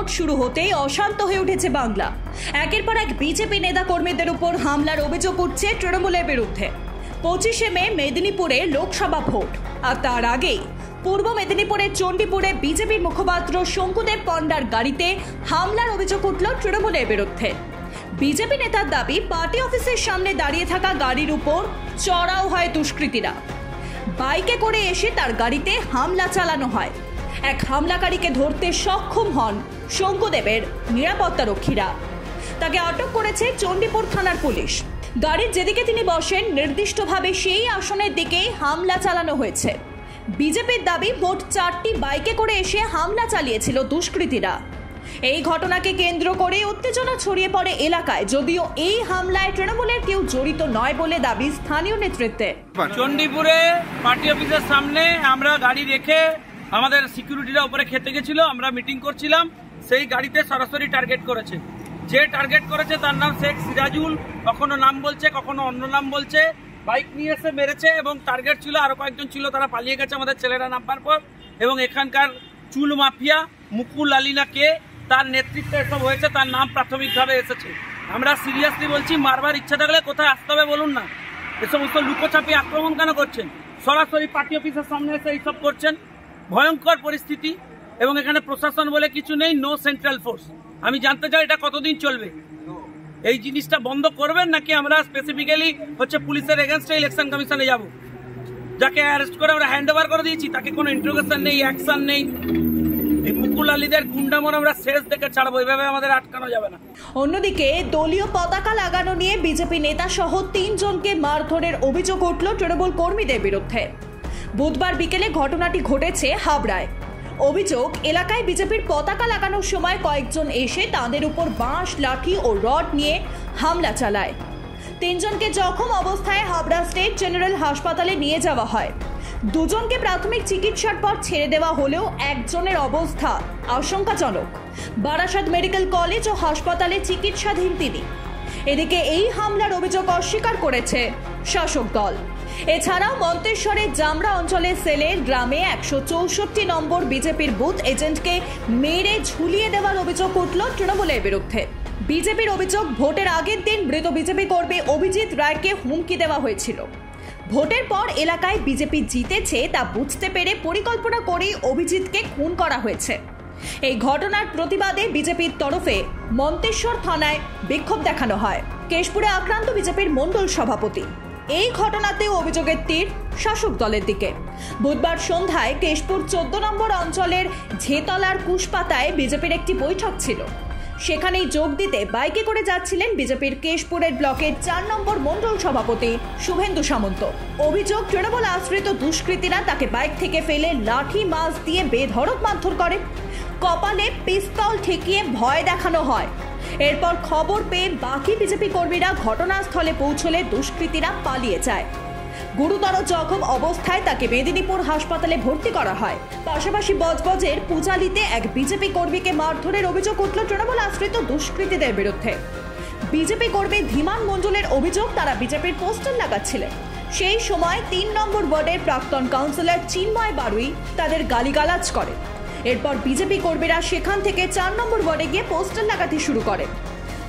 Vote শুরু হতেই অশান্ত হয়ে উঠেছে বাংলা। একের পর এক বিজেপি নেতা কর্মীদের উপর হামলার অভিযোগ উঠছে তৃণমূলের বিরুদ্ধে। 25শে মে মেদিনীপুরে লোকসভা ভোট, আর তার আগেই পূর্ব মেদিনীপুরের চণ্ডীপুরে বিজেপির মুখপাত্র শঙ্কুদেব পণ্ডার গাড়িতে হামলার অভিযোগ উঠল তৃণমূলের বিরুদ্ধে। বিজেপি নেতার দাবি, পার্টি অফিসের সামনে দাঁড়িয়ে থাকা গাড়ির উপর চড়াও হয় দুষ্কৃতীরা। বাইকে করে এসে তার গাড়িতে হামলা চালানো হয়। এক হামলাকারীকে ধরতে সক্ষম হন শঙ্কুদেবের নিরাপত্তারক্ষীরা। তাকে আটক করেছে চণ্ডীপুর থানার পুলিশ। গাড়ির যেদিকে তিনি বসেন নির্দিষ্টভাবে সেই আসনের দিকেই হামলা চালানো হয়েছে। বিজেপির দাবি, মোট 4টি বাইকে করে এসে হামলা চালিয়েছিল দুষ্কৃতীরা। এই ঘটনাকে কেন্দ্র করে উত্তেজনা ছড়িয়ে পড়ে এলাকায়, যদিও এই হামলায় তৃণমূলের কেউ জড়িত নয় বলে দাবি স্থানীয় নেতৃত্বে। চণ্ডীপুরে পার্টি অফিসের সামনে আমরা গাড়ি রেখে আমাদের সিকিউরিটিরা উপরে খেতে গেছিল, আমরা মিটিং করছিলাম। সেই গাড়িতে সরাসরি টার্গেট করেছে। যে টার্গেট করেছে তার নাম শেখ সিরাজুল, কখনো নাম বলছে কখনো অন্য নাম বলছে। বাইক নিয়ে এসে মেরেছে এবং টার্গেট ছিল আরো কয়েকজন ছিল, তারা পালিয়ে গেছে আমাদের ছেলেরা নামবার পর। এবং এখানকার চুল মাফিয়া মুকুল আলিনা কে, তার নেতৃত্বে এসব হয়েছে, তার নাম প্রাথমিকভাবে এসেছে। আমরা সিরিয়াসলি বলছি, মারবার ইচ্ছা থাকলে কোথায় আসতে হবে বলুন না। এ সমস্ত লুকোচাপি আক্রমণ কেন করছেন? সরাসরি পার্টি অফিসের সামনে এসে এইসব করছেন। ভয়ঙ্কর পরিস্থিতি এবং এখানে প্রশাসন বলে কিছু নেই, নো সেন্ট্রাল ফোর্স। আমি জানতে চাই এটা কতদিন চলবে? এই জিনিসটা বন্ধ করবেন নাকি আমরা স্পেসিফিক্যালি পুলিশের এগেনস্টে ইলেকশন কমিশনে যাব? যাকে অ্যারেস্ট করে আমরা হ্যান্ড ওভার করে দিয়েছি, তাকে কোনো ইন্টারোগেশন নেই, অ্যাকশন নেই। এই মুকুল আলীদের গুন্ডামোর আমরা শেষ দেখে ছাড়বো, এভাবে আমাদের আটকানো যাবে না। অন্যদিকে দলীয় পতাকা লাগানো নিয়ে বিজেপি নেতা সহ 3 জনকে মারধরের অভিযোগ উঠল তৃণমূল কর্মীদের বিরুদ্ধে। বুধবার বিকেলে ঘটনাটি ঘটেছে হাবড়ায়। অভিযোগ, এলাকায় বিজেপির পতাকা লাগানোর সময় কয়েকজন এসে তাদের উপর বাঁশ, লাঠি ও রড নিয়ে হামলা চালায়। 3 জনকে জখম অবস্থায় হাবড়া স্টেট জেনারেল হাসপাতালে নিয়ে যাওয়া হয়। 2 জনকে প্রাথমিক চিকিৎসার পর ছেড়ে দেওয়া হলেও একজনের অবস্থা আশঙ্কাজনক। বারাসাত মেডিকেল কলেজ ও হাসপাতালে চিকিৎসাধীন তিনি। এদিকে এই হামলার অভিযোগ অস্বীকার করেছে শাসক দল। এছাড়াও মন্তেশ্বরের জামরা অঞ্চলের সেলের গ্রামে 164 নম্বর বিজেপির বুথ এজেন্টকে মেরে ঝুলিয়ে দেওয়ার অভিযোগ উঠল তৃণমূলের বিরুদ্ধে। বিজেপির অভিযোগ, ভোটের আগের দিন মৃত বিজেপি কর্মী অভিজিৎ রায়কে হুমকি দেওয়া হয়েছিল। ভোটের পর এলাকায় বিজেপি জিতেছে তা বুঝতে পেরে পরিকল্পনা করেই অভিজিৎকে খুন করা হয়েছে। এই ঘটনার প্রতিবাদে বিজেপির তরফে মন্তেশ্বর থানায় বিক্ষোভ দেখানো হয়। কেশপুরে আক্রান্ত বিজেপির মণ্ডল সভাপতি। এই ঘটনাতেও অভিযোগের তীর শাসক দলের দিকে। বুধবার সন্ধ্যায় কেশপুর 14 নম্বর অঞ্চলের ঝেতলার কুশপাতায় বিজেপির একটি বৈঠক ছিল। সেখানেই যোগ দিতে বাইকে করে যাচ্ছিলেন বিজেপির কেশপুরের ব্লকের 4 নম্বর মণ্ডল সভাপতি শুভেন্দু সামন্ত। অভিযোগ, তৃণমূল আশ্রিত দুষ্কৃতীরা তাকে বাইক থেকে ফেলে লাঠি, মাছ দিয়ে বেধড়ক মারধর করে। কপালে পিস্তল ঠেকিয়ে ভয় দেখানো হয়। এরপর খবর পেয়ে বাকি বিজেপি কর্মীরা ঘটনাস্থলে পৌঁছলে দুষ্কৃতীরা পালিয়ে যায়। গুরুতর জখম অবস্থায় তাকে মেদিনীপুর হাসপাতালে ভর্তি করা হয়। পাশাপাশি বজবজের পূজালিতে এক বিজেপি কর্মীকে মারধরের অভিযোগ উঠল তৃণমূল আশ্রিত দুষ্কৃতীদের বিরুদ্ধে। বিজেপি কর্মী ধীমান মণ্ডলের অভিযোগ, তারা বিজেপির পোস্টার লাগাচ্ছিলেন। সেই সময় 3 নম্বর ওয়ার্ডের প্রাক্তন কাউন্সিলর চিন্ময় বারুই তাদের গালিগালাজ করে। এরপর বিজেপি কর্মীরা সেখান থেকে 4 নম্বর ওয়ার্ডে গিয়ে পোস্টার লাগাতে শুরু করে।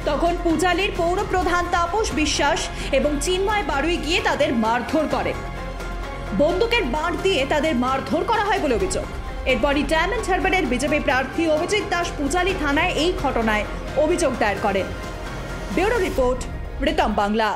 তখন পূজালির পৌরপ্রধান তাপস বিশ্বাস এবং চিন্ময় বারুই গিয়ে তাদের মারধর করে। বন্দুকের বাঁট দিয়ে তাদের মারধর করা হয় বলে অভিযোগ। এরপরই ডায়মন্ড হারবারের বিজেপি প্রার্থী অভিজিৎ দাস পূজালি থানায় এই ঘটনায় অভিযোগ দায়ের করেন। Bureau report, Ritam Bangla.